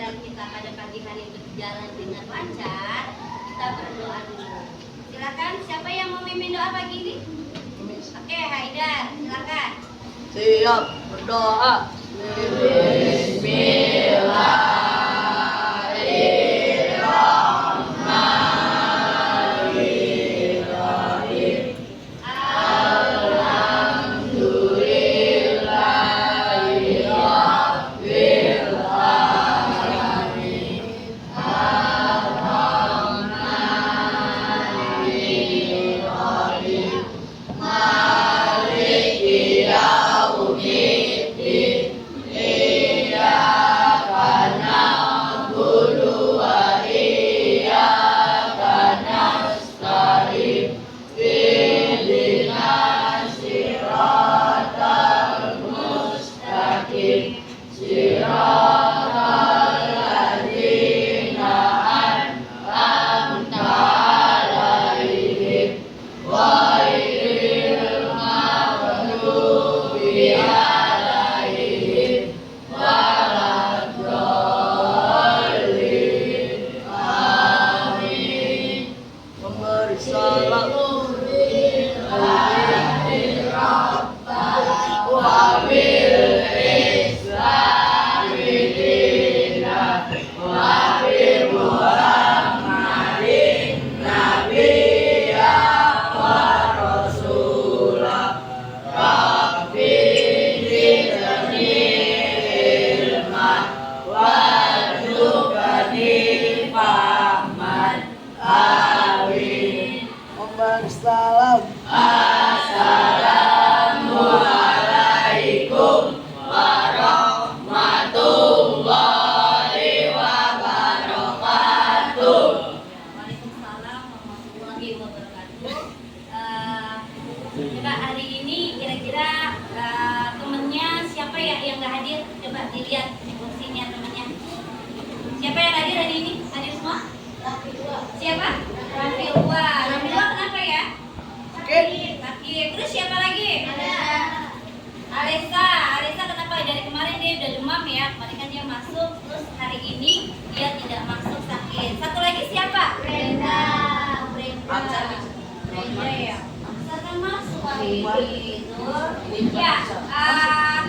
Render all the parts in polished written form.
pembelajaran kita pada pagi hari berjalan dengan lancar, kita berdoa dulu. Silakan, siapa yang mau memimpin doa pagi ini? Oke, Haidar, silakan. Siap berdoa. Bismillah. Salam. Assalamualaikum warahmatullahi wabarakatuh. Waalaikumsalam warahmatullahi wabarakatuh. Coba hari ini kira-kira temennya siapa ya yang nggak hadir? Coba dilihat kursinya temennya. Siapa yang hadir hari ini? Hadir semua? Siapa? Rafilwa. Rafilwa kenapa ya? Sakit. Terus siapa lagi? Alesa. Alesa kenapa? Dari kemarin dia udah demam ya. Kemarin kan dia masuk, terus hari ini dia tidak masuk, sakit. Satu lagi siapa? Brenda. Brenda ya. Bisa kan masuk hari ini. Ya,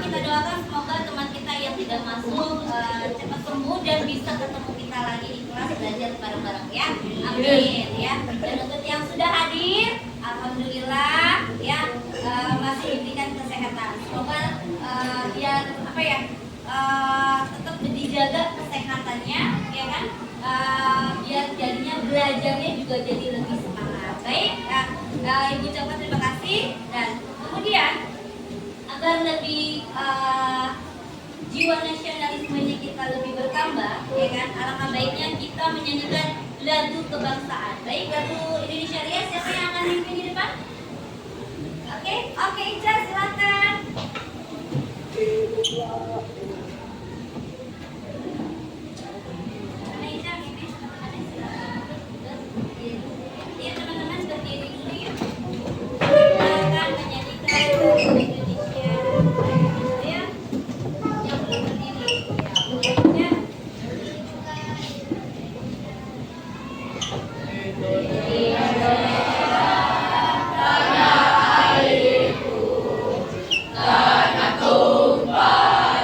kita doakan semoga teman kita yang tidak masuk cepat sembuh dan bisa ketemu kita lagi di kelas belajar bareng-bareng ya. Amin ya. Dan untuk yang sudah hadir, alhamdulillah ya, masih diberikan kesehatan. Semoga dia tetap dijaga kesehatannya ya kan. Biar jadinya belajarnya juga jadi lebih semangat. Baik, Ibu ucapkan terima kasih, dan kemudian agar lebih jiwa nasionalismenya kita lebih bertambah, ya kan? Alangkah baiknya kita menyanyikan lagu kebangsaan. Baik, lagu Indonesia Raya, siapa yang akan memimpin di depan? Oke, Ica, silakan. Mana Ica, mimpin? Iya, teman-teman berdiri dulu ya. Kita akan menyanyikan lagu Indonesia Raya. Yang belum berdiri, ya, Tanah airku, tanah tumpah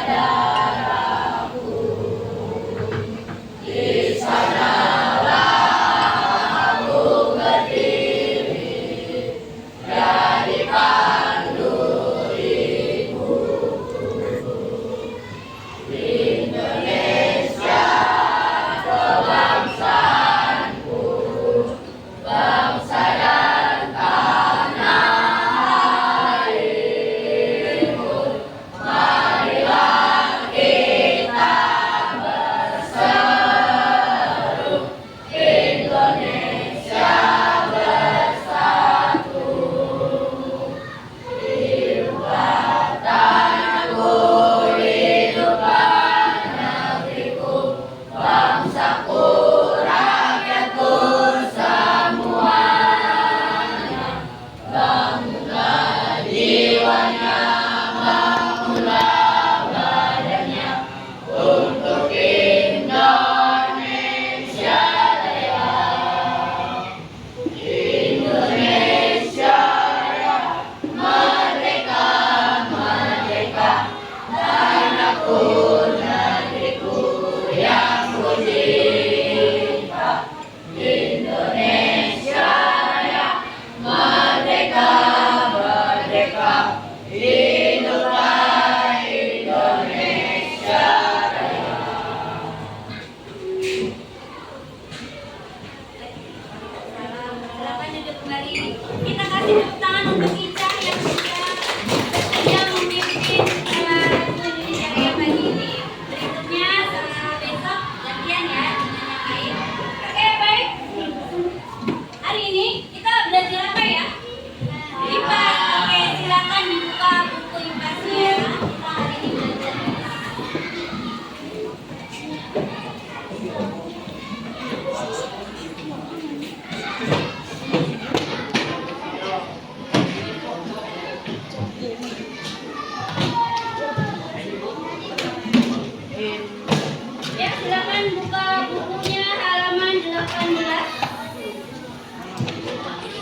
Indonesia Raya, merdeka, merdeka, hiduplah Indonesia Raya. Silakan duduk kembali. Kita kasih tepuk tangan untuk Ica yang sudah bersedia memimpin Indonesia Raya pagi ini. Berikutnya besok gantian ya dengan yang lain. Oke, baik. Hari ini kita belajar apa ya? IPA. Oke, silakan dibuka buku IPA-nya. Kita hari ini belajar ya, silakan buka bukunya halaman 18.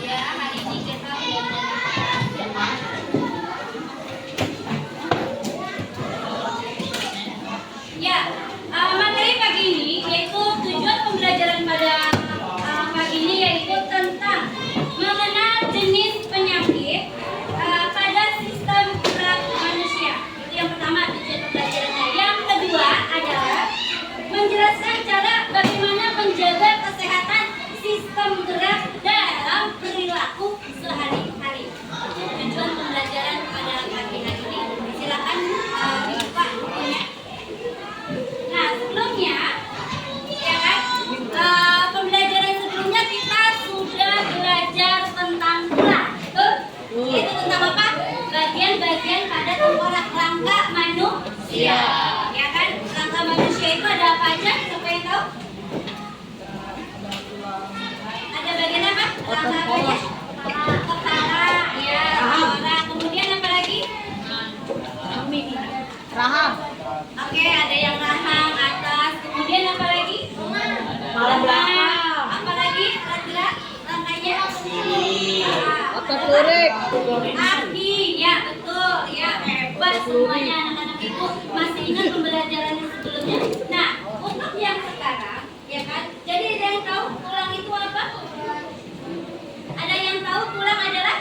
Ya, hari ini kita ya, materi pagi ini yaitu tujuan pembelajaran pada pagi ini yaitu tentang mengenal jenis penyakit pada sistem gerak manusia. Itu yang pertama tujuan pembelajarannya. Yang kedua adalah menjelaskan cara bagaimana menjaga kesehatan sistem gerak dalam perilaku sehari-hari. Itu tujuan pembelajaran pada pagi hari ini. Silakan dibuka bukunya. Nah, sebelumnya, ya kan, pembelajaran sebelumnya kita sudah belajar tentang tulang. Betul? Itu tentang apa? Bagian-bagian pada tengkorak rangka manusia. Ya kan? Rangka manusia itu ada apa aja? Siapa yang tahu? Ada bagian apa? Rangka apa aja? Kepala, ya, kepala. Kemudian apa lagi? Rahang, Oke, ada yang rahang atas. Kemudian apa lagi? kepala belakang, Apa lagi? Kira-kira rangkanya? otot lurik, Kaki, ya betul, ya hebat semuanya anak-anak itu masih ingat pembelajaran yang sebelumnya. Nah, untuk yang sekarang, ya kan? Jadi ada yang tahu tulang itu apa? Ada yang tahu tulang adalah?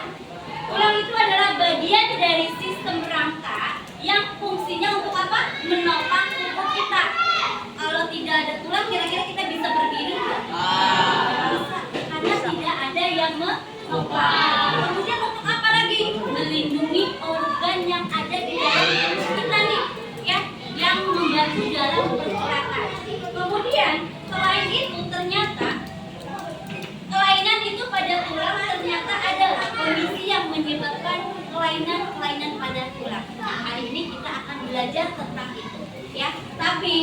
Tulang itu adalah bagian dari sistem rangka yang fungsinya untuk apa? Menopang tubuh kita. Kalau tidak ada tulang, kira-kira kita bisa berdiri nggak? Bisa, karena tidak ada yang menopang. Kemudian untuk apa lagi? Melindungi organ yang ada di dalam tubuh kita nih, ya, yang membantu dalam pergerakan. Kemudian selain itu ternyata kelainan itu pada tulang ternyata adalah kondisi yang menyebabkan kelainan pada tulang. Nah, hari ini kita akan belajar tentang itu, ya. Tapi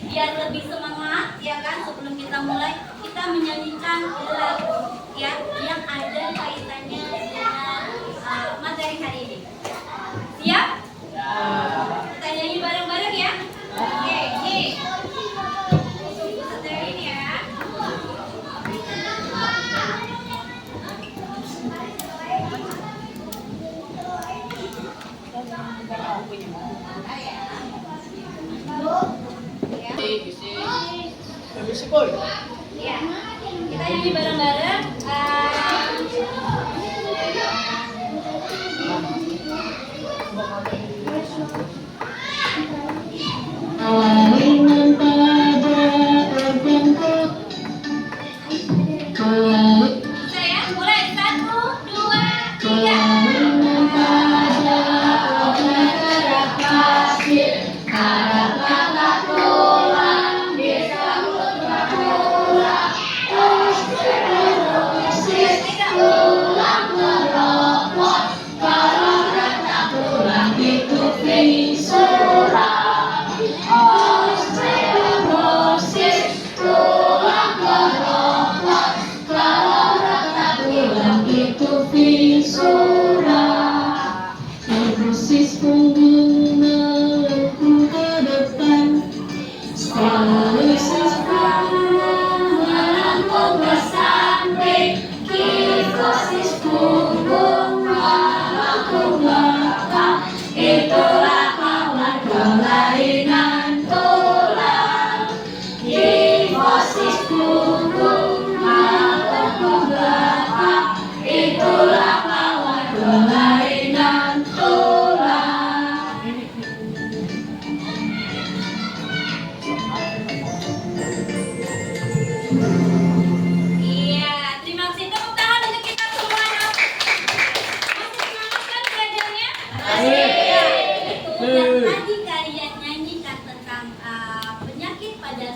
biar lebih semangat, ya kan, sebelum kita mulai kita menyanyikan lagu, ya, yang ada kaitannya dengan materi hari ini. Siap? Kita nyanyi bareng-bareng ya. Oke, nih. Setelin ya. Ya, kita nyanyi bareng-bareng. kelainan pada organku, Bisa ya, mulai 1, 2, 3. kelainan pada organ gerak pasif, harap mata tulang bisa bergerak, tulang meropot, kalau retak tulang itu suram.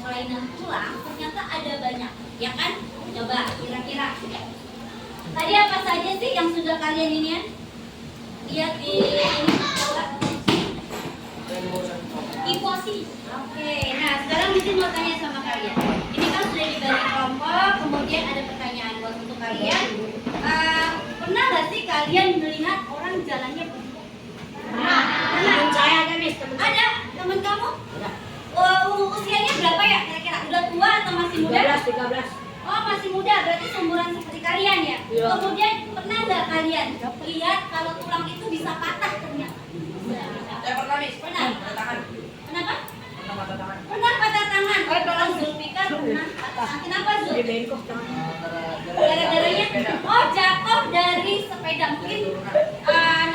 kelainan tulang ternyata ada banyak, ya kan? Coba kira-kira tadi apa saja sih yang sudah kalian ini lihat di ini? Coba hiposi. Oke, nah sekarang mesti mau tanya sama kalian. Ini kan sudah dibagi kelompok, kemudian ada pertanyaan buat untuk kalian. Pernah nggak sih kalian melihat orang jalannya begini? Pernah? Saya ada nih. Ada teman kamu? Usianya berapa ya kira-kira? Udah tua atau masih muda? 13. Oh masih muda, berarti seumuran seperti kalian ya? Iya. Kemudian pernah nggak kalian lihat kalau tulang itu bisa patah ternyata? Saya pernah nih. Pernah? Patah tangan. Kenapa? Pernah patah tangan. Pernah patah tangan? Kalau Zulfikar pernah patah tangan. Kenapa Zul? Di bengkok tangan. Gara-garanya? Oh jatuh dari sepeda. Mungkin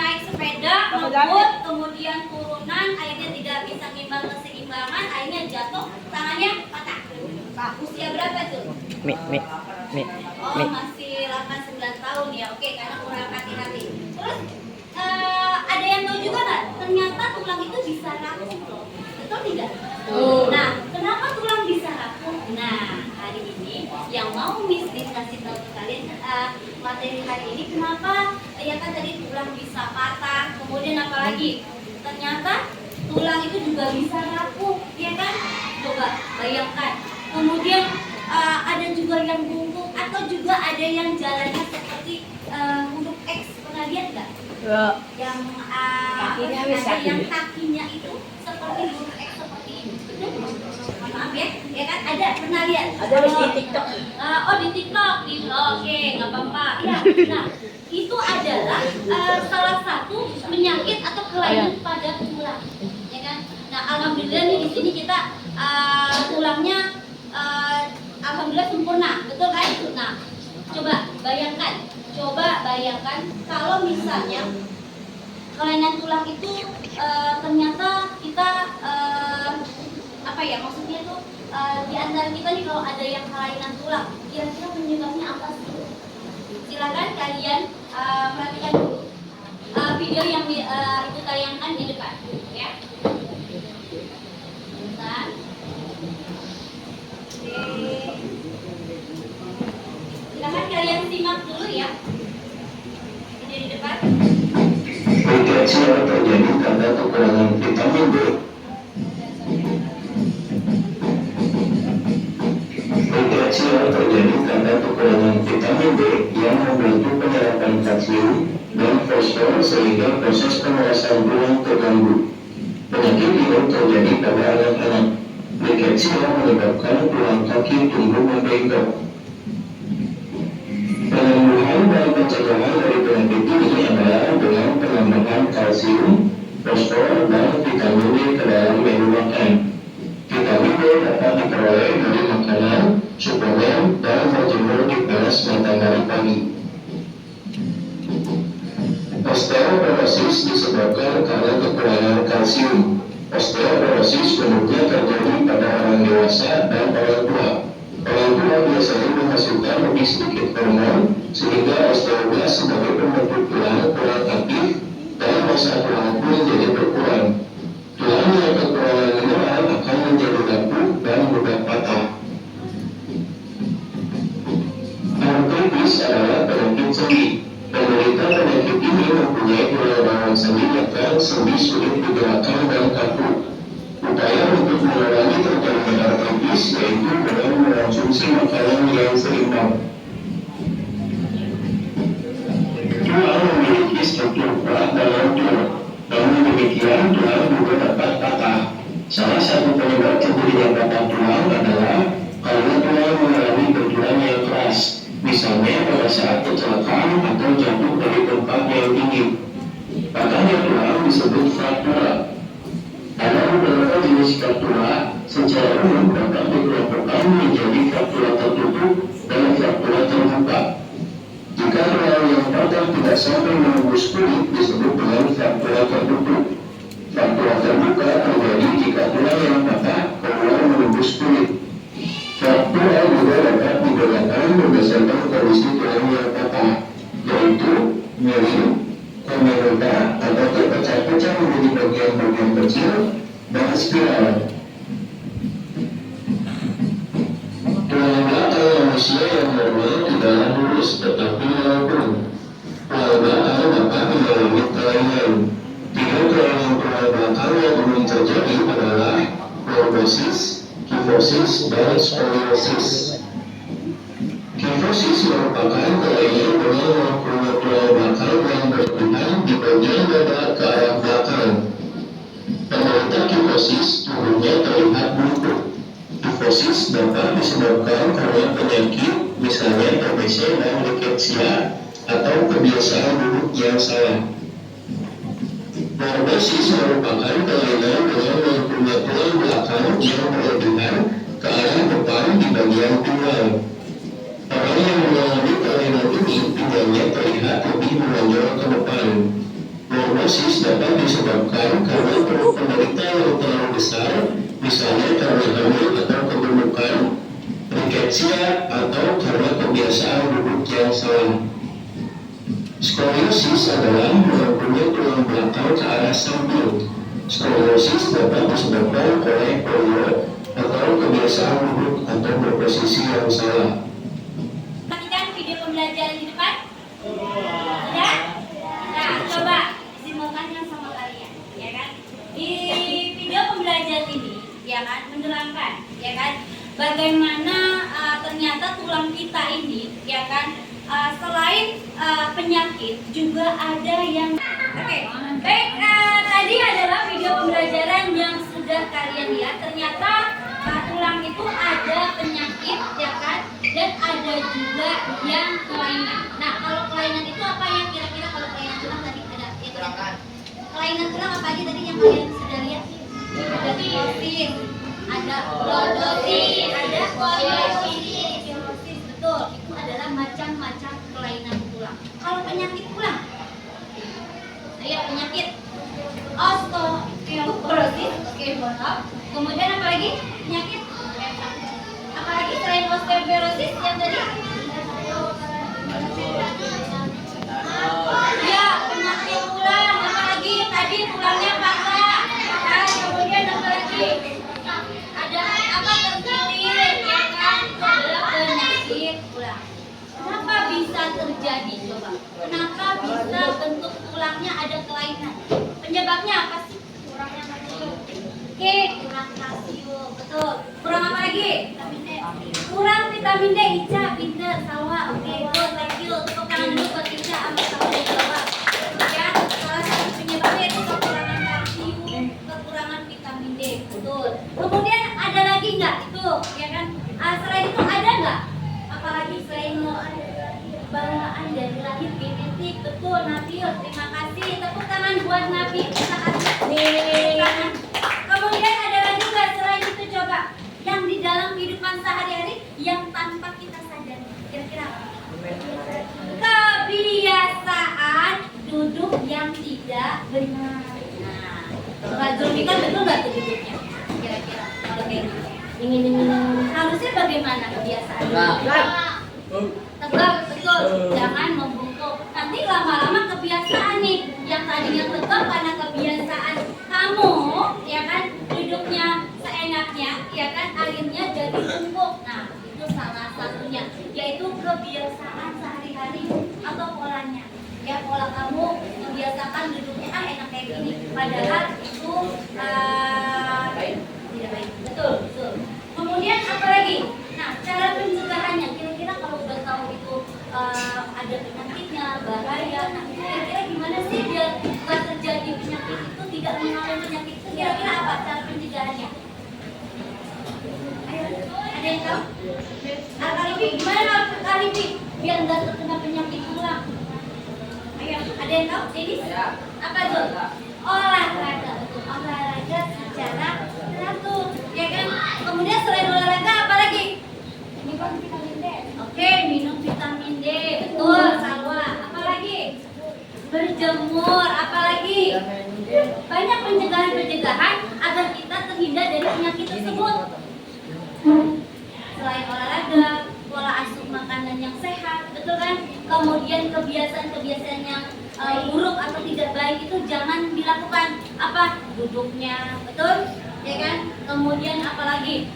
naik sepeda, ngebut, kemudian turunan, akhirnya tidak bisa ngimbang keseimbangan, akhirnya jatuh, tangannya patah. Usia berapa tuh? Oh masih 8-9 tahun ya, oke karena kurang hati-hati. Terus ada yang tahu juga nggak? Ternyata tulang itu bisa rapuh loh, betul tidak? Nah, kenapa tulang bisa rapuh? Nah, hari ini yang mau Miss kasih tahu ke kalian materi hari ini kenapa ya kan tadi tulang bisa patah, kemudian apa lagi? Ternyata tulang itu juga bisa rapuh, ya kan? Coba bayangkan. Kemudian ada juga yang bungkuk atau juga ada yang jalannya seperti huruf X, pernah lihat nggak? Yang Kakinya ada bisa yang gini. kakinya itu seperti huruf X seperti ini. Betul? Mohon maaf ya kan ada pernah lihat? Ada di TikTok. Oh di TikTok, oke nggak apa-apa. Ya, nah itu adalah salah satu penyakit atau kelainan pada tulang, ya kan? Nah alhamdulillah nih di sini kita tulangnya alhamdulillah sempurna, betul kan? Nah, coba bayangkan kalau misalnya kelainan tulang itu ternyata kita apa ya maksudnya tuh di antara kita nih kalau ada yang kelainan tulang, kira-kira penyebabnya apa sih? Silakan kalian perhatikan dulu video yang itu tayangkan di depan, ya. Bentar. Silakan kalian simak dulu ya. Video di depan. Infeksi yang terjadi karena kekurangan vitamin D. Infeksi yang terjadi karena kekurangan vitamin D yang membantu penyerapan kalsium dan fosfor sehingga proses pengerasan tulang terganggu. Penyakit ini terjadi pada anak-anak. Infeksi yang menyebabkan tulang kaki tumbuh membengkok. Penyembuhan dan pencegahan dari penyakit ini adalah dengan penambahan kalsium, fosfor, dan vitamin D ke dalam menu makan. Vitamin D dapat diperoleh dari makanan, suplemen, dan berjemur di panas matahari pagi. Osteoporosis disebabkan karena kekurangan kalsium. Osteoporosis umumnya terjadi pada orang dewasa dan orang tua. Orang tua biasanya menghasilkan lebih sedikit hormon sehingga osteoblas sebagai pembentuk tulang kurang aktif dan massa tulang pun jadi berkurang. Tulang yang kekurangan mineral akan menjadi rapuh dan mudah patah. Artritis adalah penyakit sendi. Penderita penyakit ini mempunyai kelainan sendi yang sendi sulit digerakkan dan kaku. Upaya untuk mengurangi terjadinya artritis yaitu dengan mengonsumsi makanan yang seimbang. Tulang memiliki struktur kuat dalam tulang. Namun demikian, tulang juga dapat patah. Salah satu penyebab terjadinya patah tulang adalah karena tulang mengalami benturan yang keras, misalnya pada saat kecelakaan atau jatuh dari tempat yang tinggi. Patahnya tulang disebut fraktura. Ada beberapa jenis fraktura, secara umum dapat dikelompokkan menjadi fraktura tertutup dan fraktura terbuka. Jika tulang yang patah tidak sampai menembus kulit disebut dengan fraktura tertutup. Fraktura terbuka terjadi jika tulang yang patah keluar menembus kulit. Fraktura juga dapat dibedakan berdasarkan kondisi tulang yang patah, yaitu nyeri, komedoka atau terpecah-pecah menjadi bagian-bagian kecil dan spiral. bagus, tetapi walaupun wabah atau dapat mengalami kelainan. Tiga kelainan tulang belakang yang umum terjadi adalah lordosis, kifosis, dan skoliosis. Kifosis merupakan kelainan dengan molekul tulang belakang yang berpindah di bagian dada ke arah belakang. Penderita kifosis tubuhnya terlihat bungkuk. Kifosis dapat disebabkan karena penyakit, misalnya TBC dan riketsia, atau kebiasaan duduk yang salah. Lordosis merupakan kelainan dengan molekul tulang belakang yang berlebihan ke arah depan di bagian pinggang. Orang yang mengalami kelainan ini pinggangnya terlihat lebih menonjol ke depan. Lordosis dapat disebabkan karena perut penderita yang terlalu besar, misalnya karena hamil atau kegemukan, riketsia, atau karena kebiasaan duduk yang salah. Skoliosis adalah melengkungnya tulang belakang ke arah samping. Skoliosis dapat disebabkan oleh polio atau kebiasaan duduk atau berposisi yang salah. Perhatikan video pembelajaran di depan. Sudah? Nah, coba simpulkan sama kalian, ya kan? Di video pembelajaran ini, ya kan, menerangkan, ya kan, bagaimana ternyata tulang kita ini, ya kan, selain penyakit juga ada yang baik, tadi adalah video pembelajaran yang sudah kalian lihat. Ternyata tulang itu ada penyakit, ya kan, dan ada juga yang kelainan. Nah, kalau kelainan itu apa yang kira-kira kalau kelainan tulang tadi ada itu kelainan tulang apa aja tadi yang kalian sudah lihat? Ada kifosis, ada lordosis, ada skoliosis. Betul, itu adalah macam-macam kelainan tulang. Kalau penyakit tulang, ayo penyakit osteoporosis, oke, maaf. Kemudian apa lagi? Penyakit apa lagi selain osteoporosis yang tadi? Ya, penyakit tulang. Apa lagi? Tadi tulangnya patah. Nah, kemudian apa lagi? Ada apa terkilir, ya kan? Itu adalah penyakit tulang. Kenapa bisa terjadi coba? Kenapa bisa bentuk tulangnya ada kelainan? Penyebabnya apa sih? Kurangnya kalsium. Oke, kurang kalsium, betul. Kurang apa lagi? Kurang vitamin D. Ica, pinter, Salwa. Oke, good, thank you. Tepuk tangan dulu buat Ica sama Salwa dan Salwa. Ya, salah satu penyebabnya itu kekurangan kalsium, kekurangan vitamin D, betul. Kemudian ada lagi nggak itu, ya kan? Selain itu ada nggak? Apalagi selain bawaan dari lahir genetik, betul. Nabil, terima kasih. Tepuk tangan buat Nabil. Terima kasih. Tepuk tangan. Kemudian ada lagi nggak selain itu coba? Yang di dalam kehidupan sehari-hari yang tanpa kita sadari. Kira-kira apa? Kebiasaan duduk yang tidak benar. Nah, Mbak Zulmi kan betul nggak tuh duduknya? Kira-kira kalau kayak gitu. Harusnya bagaimana kebiasaan? Tegak, betul. Jangan membungkuk. Nanti lama-lama kebiasaan nih. Yang tadinya tegak karena kebiasaan kamu, ya kan, duduknya seenaknya, ya kan, akhirnya jadi bungkuk. Nah, itu salah satunya, yaitu kebiasaan sehari-hari atau polanya. Ya, pola kamu membiasakan duduknya enak kayak gini, padahal itu tidak baik. Betul, betul. Kemudian apa lagi? Nah, cara pencegahannya, kira-kira kalau udah tahu itu ada penyakitnya, bahaya. Nah, kira-kira gimana sih biar nggak terjadi penyakit itu, tidak mengalami penyakit itu? Kira-kira apa cara pencegahannya? Ayo, ada yang tahu? Kalibi, gimana Kalibi biar nggak terkena penyakit tulang? Ayo, ada yang tahu? Ini apa tuh? Olahraga, betul. Olahraga secara teratur, ya kan? Kemudian selain olahraga apa lagi? Minum vitamin D. Oke, minum vitamin D, betul. Salwa, apa lagi? Berjemur, apa lagi? Banyak pencegahan-pencegahan agar kita terhindar dari penyakit tersebut. Selain olahraga, pola asup makanan yang sehat, betul kan? Kemudian kebiasaan-kebiasaan yang buruk atau tidak baik itu jangan dilakukan. Apa? Duduknya, betul? Ya kan? Kemudian apalagi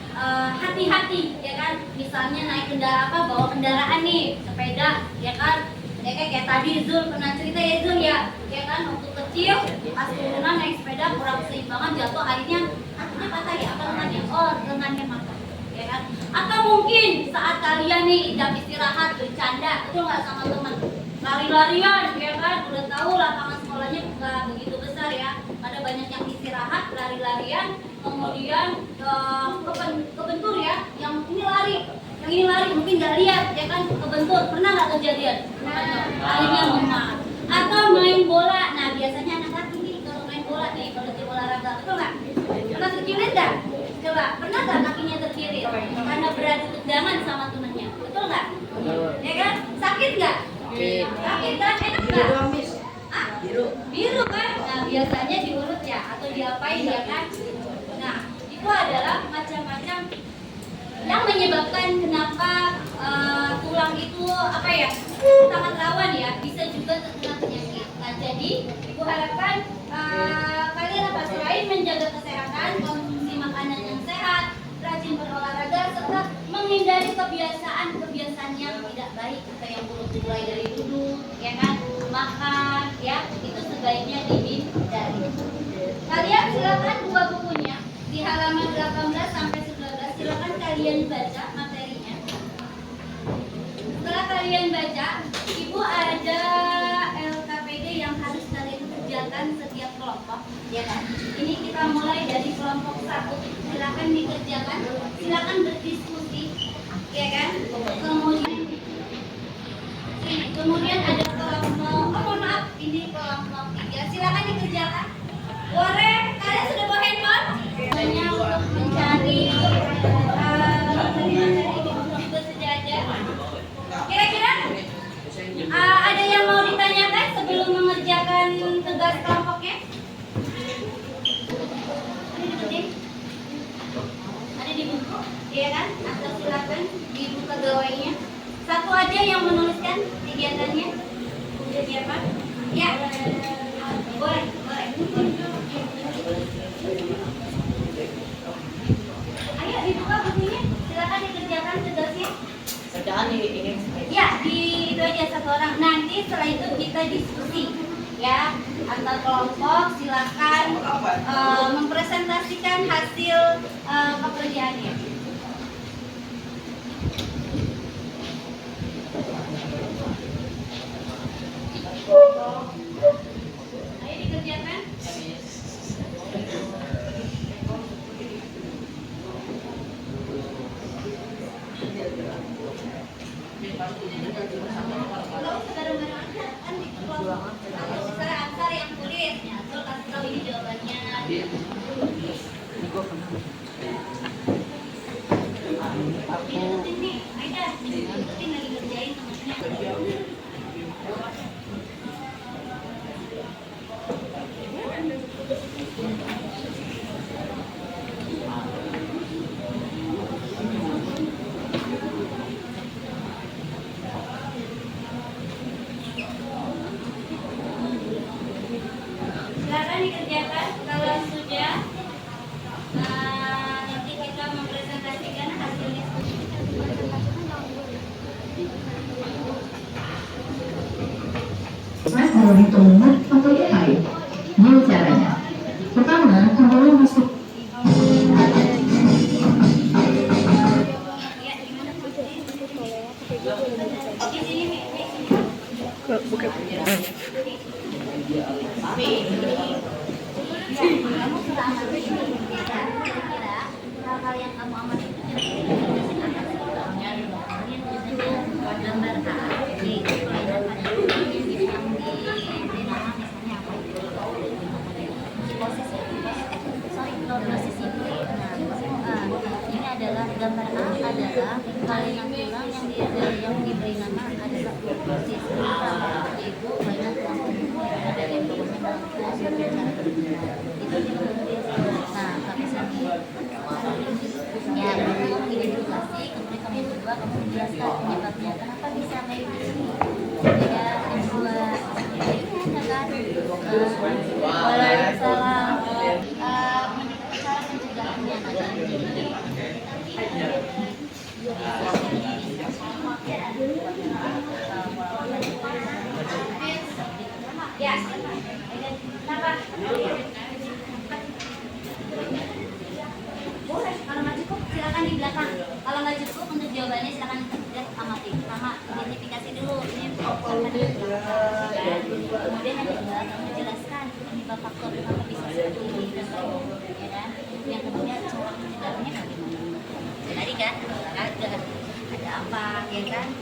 hati-hati hati-hati, ya kan? Misalnya naik kendaraan apa, bawa kendaraan nih, sepeda, ya kan? Ya kayak tadi Zul pernah cerita ya Zul ya kan waktu kecil pas turunan naik sepeda kurang keseimbangan jatuh akhirnya kakinya patah ya apa lengannya? Oh lengannya patah, ya kan? Atau mungkin saat kalian nih jam istirahat bercanda, itu nggak sama teman, lari-larian, ya kan? Udah tahu lapangan sekolahnya nggak begitu besar ya, ada banyak yang istirahat, lari-larian, kemudian kebentur ya, yang ini lari mungkin nggak lihat ya kan kebentur, pernah nggak kejadian? Akhirnya memar. Atau main bola, nah biasanya anak laki nih kalau main bola nih kalau di olahraga, betul nggak? Pernah terkilir nggak? Coba, pernah nggak kakinya terkilir karena beradu tendangan sama temennya, betul nggak? Ya kan? Sakit nggak? Sakit kan? Enak nggak? Biru kan? Nah biasanya diurut ya atau diapain ya kan? Nah itu adalah macam-macam yang menyebabkan kenapa tulang itu apa ya sangat rawan ya, bisa juga terkena penyakit. Nah jadi ibu harapkan kalian apa selain menjaga kesehatan, konsumsi makanan yang sehat, rajin berolahraga serta menghindari kebiasaan yang tidak baik atau yang buruk, mulai dari duduk ya kan, makan ya, itu sebaiknya dihindari. Kalian silakan buka bukunya di halaman 18 sampai 19, silakan kalian baca materinya. Setelah kalian baca, ibu ada LKPD yang harus kalian kerjakan setiap kelompok, ya kan? Ini kita mulai dari kelompok 1. Silakan dikerjakan, silakan berdiskusi, ya kan? Kemudian ada kelompok, mohon maaf, ini kelompok 3. Silakan dikerjakan. Boleh, kalian sudah bawa handphone? Hanya untuk mencari juga sejajar. Kira-kira ada yang mau ditanyakan sebelum mengerjakan tugas kelompoknya? Ada di buku, iya kan? Atau silakan di buku gawainya. Satu aja yang menuliskan kegiatannya. Jadi apa? Ya, boleh. Ayo dibuka bukunya, silakan dikerjakan tugasnya. Kerjaan ini. Ya, itu aja satu orang. Nanti setelah itu kita diskusi, ya. Antar kelompok silakan mempresentasikan hasil pekerjaannya. Ayo dikerjakan. Kalau saudara-saudara kan di kelompok, kalau misalnya Ansar yang tulis, ya, Ansar kasih tahu ini jawabannya. Ikutin nih, Aida, ikutin lagi ngerjain teman-teman. Silakan dikerjakan. Kalau sudah nanti kita mempresentasikan hasil diskusi. Mas mau hitung atau AI? Gini caranya. Pertama, kamu masuk Di sini, Mi. Kamu sudah amati kira-kira hal-hal yang kamu amati itu kalian biasanya gambar A, yaitu kelainan pada yang bisa diberi nama misalnya apa? Psikosis ya, lordosis itu. Nah, ini adalah gambar A adalah kelainan tulang yang diberi nama adalah lordosis. Yaitu kelainan tulang punggung ada yang berhubungan dengan itu nah kami sini ya untuk identifikasi, kemudian kami yang kedua kamu menjelaskan penyebabnya kenapa bisa kayak gini ya, yang kedua ya kan Waalaikumsalam cara pencegahannya nanti jawabannya silakan lihat amati. Pertama, identifikasi dulu. Ini kemudian yang kedua, kamu jelaskan penyebab faktor kenapa bisa seperti ini dan lain-lain, ya kan? Yang kedua, cara mencegahnya bagaimana? Tadi kan ada apa, ya kan?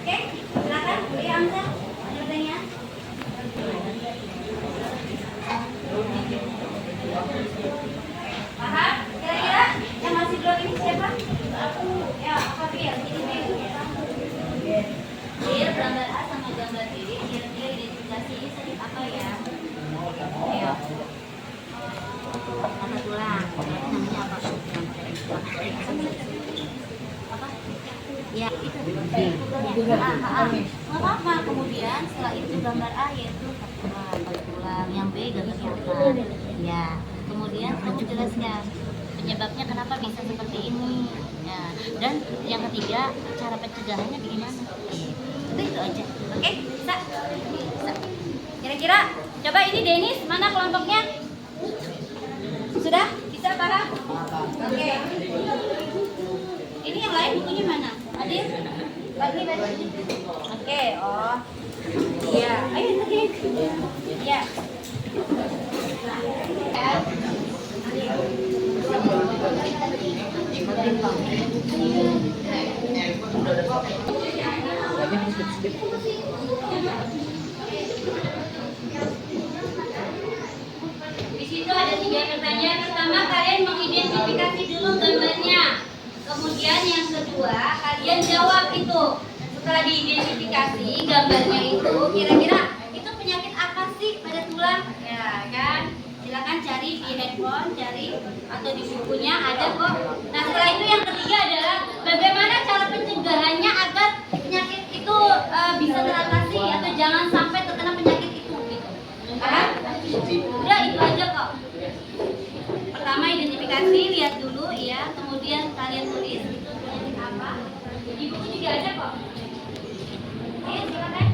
Oke, silakan. Beri Hamzah. Ada pertanyaan? Paham? Kira-kira yang masih belum ini siapa? Ya, apa Fir? Ini Fir, gambar A sama gambar B. Kira-kira identifikasi ini sakit apa ya? Ayo. Patah tulang. Namanya apa? Apa? Ya, itu. Nggak apa-apa. Kemudian setelah itu gambar A yaitu patah tulang. Yang B gambarnya apa? Ya. Kemudian kamu jelaskan penyebabnya kenapa bisa seperti ini. Ya. Dan yang ketiga, cara pencegahannya bagaimana? Itu aja. Oke, bisa? Bisa. Kira-kira coba ini Denis, mana kelompoknya? Sudah? Bisa paham? Oke. Ini yang lain bukunya mana? Adil? Bagi. Oke, oh. Iya, ayo lagi. Iya. Di situ ada 3 pertanyaan. Pertama, kalian mengidentifikasi dulu gambarnya. Kemudian yang kedua, kalian jawab itu. Setelah diidentifikasi gambarnya itu, kira-kira itu penyakit apa sih pada tulang? Ya kan? Silakan cari di handphone, cari atau di bukunya ada kok. Nah, setelah itu yang ketiga adalah bagaimana cara pencegahannya agar penyakit itu bisa teratasi atau jangan sampai terkena penyakit itu gitu. Paham? Udah itu aja kok. Pertama identifikasi, lihat dulu ya, kemudian kalian tulis itu penyakit apa. Di buku juga ada kok. Oke, silakan.